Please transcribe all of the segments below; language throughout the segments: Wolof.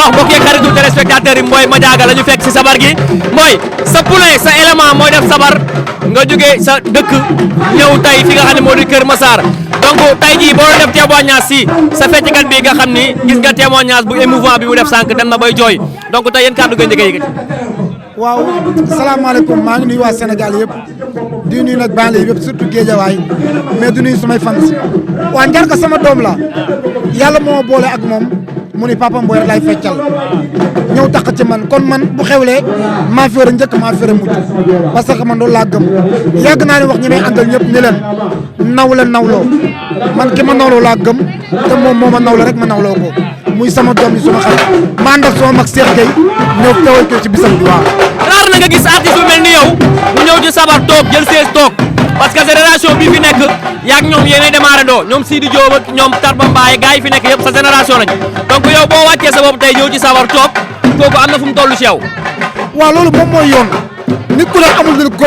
wax mbokk yeeg xaritu téléspectateur yi Mboye Madiaga la ñu fekk si sabar gi Mboye sa poulain sa élément mooy def sabar nga jógee sa dëkk ñëw tey fi nga xam ne moo di Kër Massar donc tey jii boo def témoignage si sa fecckat bi nga xam ni gis nga témoignage bu émouvant bi mu def sànq dem na bay jooy donc tey yéen kàddu nga njëkk a yëkkati. waaw salaamaaleykum maa ngi nuyu waa Sénégal yëpp di nuyu nag banlieue yëpp surtout Guédiawaye mais di nuyu samay fans waa Njarka sama doom la yàlla moo boole ak moom mu ni papa Mboye lay feccal ñëw tax ci man kon man bu xewlee maa fi war a njëkk maa fi war a mujj parce que man loolu laa gëm yàgg naa ne wax ñi may àndal ñëpp ni leen naw leen nawloo man ki ma nawloo laa gëm te moom moo ma nawloo rek ma nawloo ko muy sama doom yi suma xarit ma ànd ak sama mag Cheikh Gueye ñëw teewal ko ci bisam bi waaw. raar na nga gis artiste bu mel ni yow mu ñëw ci sabar toog jël sees toog parce que génération bi fi nekk yaag ñoom yéenay démarré doo ñoom Sidi Diop ak ñoom Tarba Mbaye gars yi fi nekk yëpp sa génération lañ donc yow boo wàccee sa bopp tey ñëw ci sabar toog kooku am na fu mu toll ci yow. waaw loolu moom mooy yoon nit ku ne amul lu ko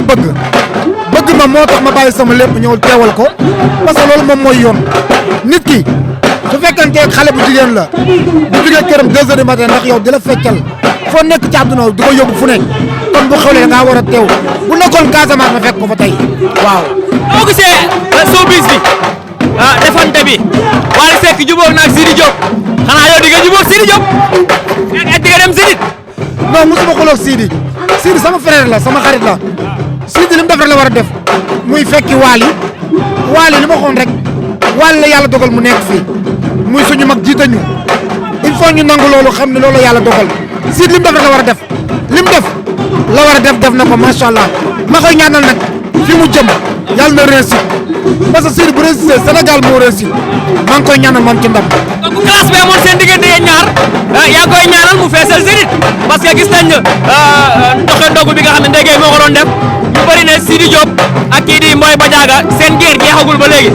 bëgg ma moo tax ma bàyyi sama lépp ñëw teewal ko parce que loolu moom mooy yoon nit ki su fekkente xale bu jigéen la bu jógee këram 2 heures du matin ndax yow di la feccal foo nekk ci àdduna di ko yóbbu fu nekk kon bu xewlee da ngaa war a teew bu nekkoon Casamance ma fekk ko fa tey waaw. boo gisee showbiz bi defante bi Wally Seck jubóog na ak Sidi Diop xanaa yow di nga jubóog Sidi Diop di nga dem Sidi. non mosuma xuloo Sidi sama frère la sama xarit la Sidi li mu def rek la war a def muy fekki Wally li ma waxoon rek Wally la yàlla dogal mu nekk fii muy suñu mag jiite ñu il faut ñu nangu loolu xam ne loolu la yàlla dogal Sidi li mu def rek la war a def li mu def la war a def na ko macha allah ma koy ñaanal nag fi mu jëm yàlla na réussir parce que Sidi bu réussir Sénégal moo réussir maa ngi koy ñaanal man ci ndam. donc classe bi amoon seen diggante yéen ñaar yaa koy ñaanal mu feesal Zénith parce que gis nañ doxe ndogu bi nga xam ne ndegee moo ko doon def ñu bëri ne Sidi Diop ak kii di Mboye Madiaga seen guerre jeexagul ba léegi.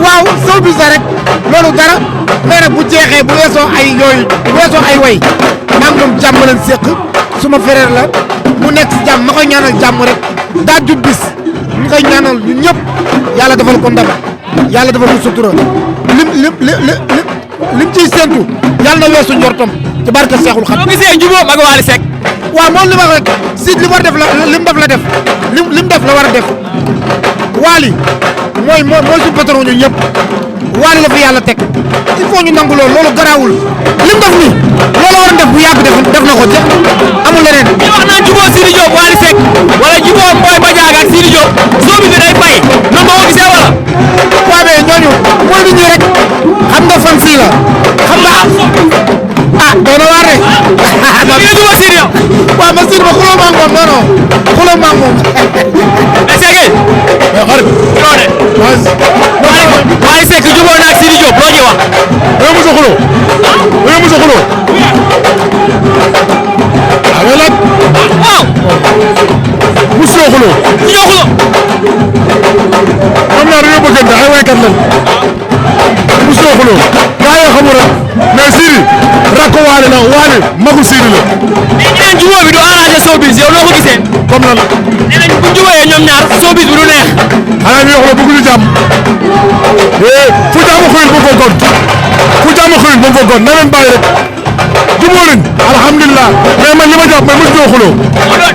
waaw soo bis rek loolu dara mais nag bu jeexee bu weesoo ay yooyu bu weesoo ay way maa ngi moom jàmm leen séq suma frère la mu nekk si jàmm ma koy ñaanal jàmm rek daa jub bis ñu koy ñaanal ñun ñëpp yàlla defal ko ndam yàlla defal ko sutura lim ciy séntu yàlla na weesu njortom ci barke Seexul Xadiim. soo gisee jubóom ak Wally Seck. waaw moom li ma wax rek si li war def la lim def la def lim def la war a def Wally mooy suñu patron ñun ñëpp Wally la fi yàlla teg il faut ñu nangu loolu garaawul lim def nii loolu war a def bu yàgg def na ko jeex amul leneen. ñu wax naan jubóo Sidi Diop Wally Seck wala jubóo Mboye Madiaga ak Sidi Diop soo bi day fay noonu nga ko gisee wala. waaw mais ñooñu mooy nit ñi rek xam nga fan sii la xam nga doy na waar rek. nga jubóo Sidi yow. waaw man Sidi ma xuloo maa moom non xuloo maa moom. mais Seck yi. mais xarit. Wally Seck jubóo na ak Sidi Diop loo ci wax. da nga mos a xuloo. da nga mos a xuloo. mais nag. waaw. mosoo xuloo. ñoo xuloo. ñoom ñaar dañoo bëggante ay waykat lañ. mosoo xuloo. gaa yoo xamul rek mais Sidi rakko Wally la Wally magu Sidi la. mais ñeneen jubóo bi du arrangé showbiz yow noo ko gisee. comme nan. nee nañ bu jubóoyee ñoom ñaar showbiz bi du neex. xanaa ñu wax la bëgguñu jàmm. fu jàmm xëyul ba foogoon. fu jàmm xëyul ba foogoon na leen bàyyi rek. jubóo nañ. alhamdulilah mais man li ma jàpp mooy mosoo xuloo.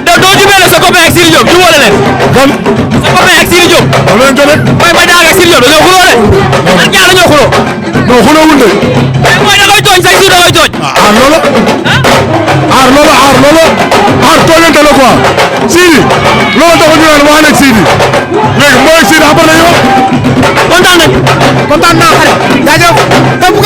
doo jubóole sa copain ak Sidi Diop jubóole leen. kon. sa copain ak Sidi Diop. xam leen jëlee. Mboye Madiaga ak Sidi Diop dañoo xuloo de. ak ñaar dañoo xuloo. non xuloowul de. mais mooy da koy tooñ sax Sidi da koy tooñ. aar loola. aar loola. aar tooñante la quoi. Sidi loolu taxul ñu naan Wally ak Sidi léegi mooy ak Sidi après la ñu wax. kontaan nañ. kontaan naa xarit. jaajëf. te bu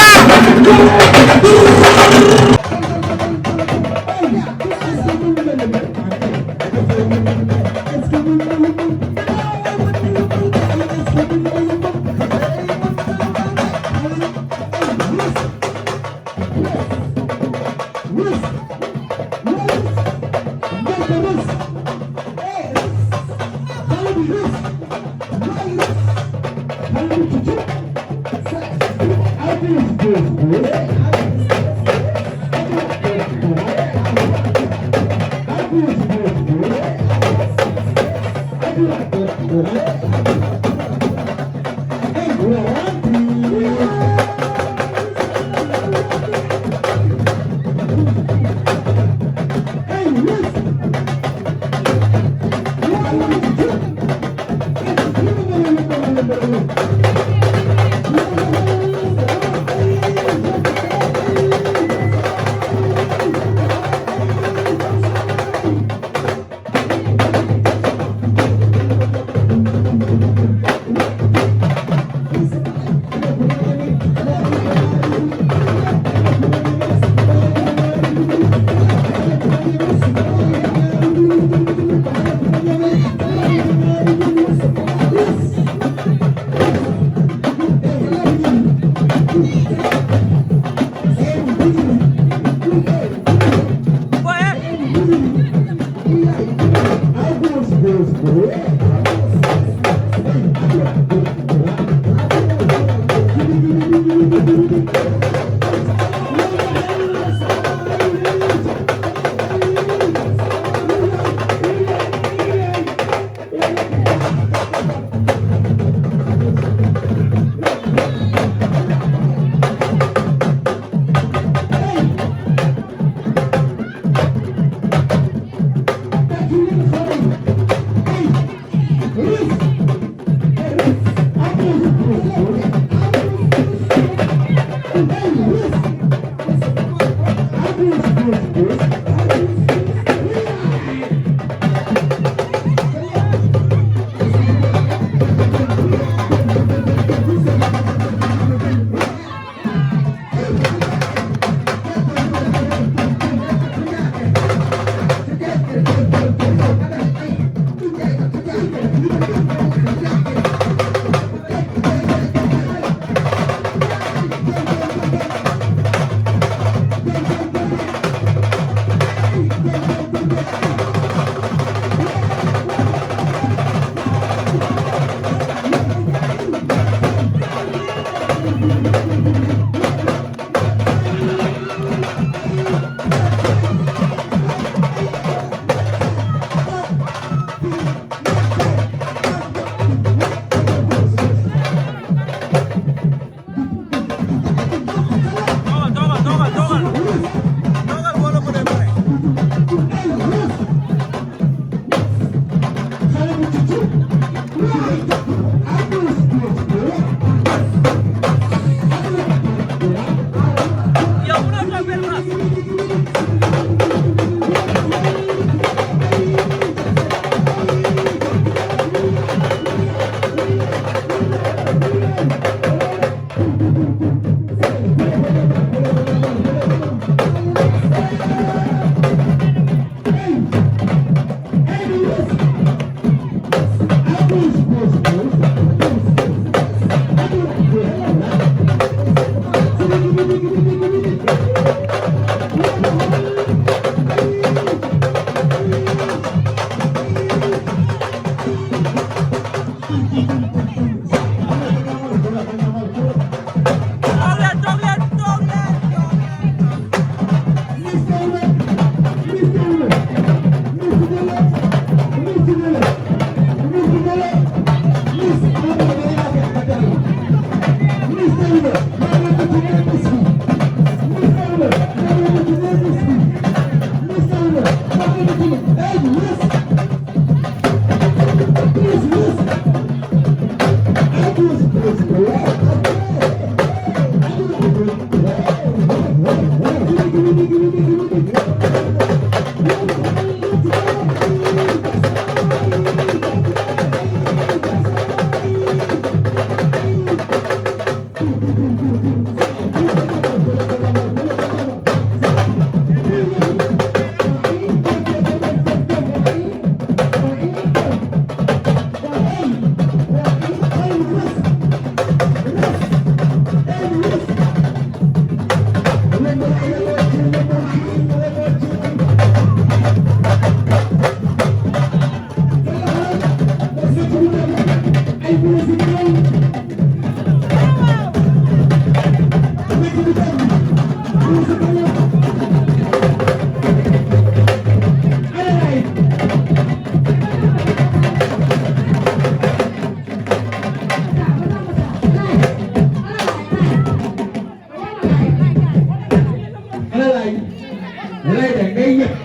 อะไรแต่งได้ยัง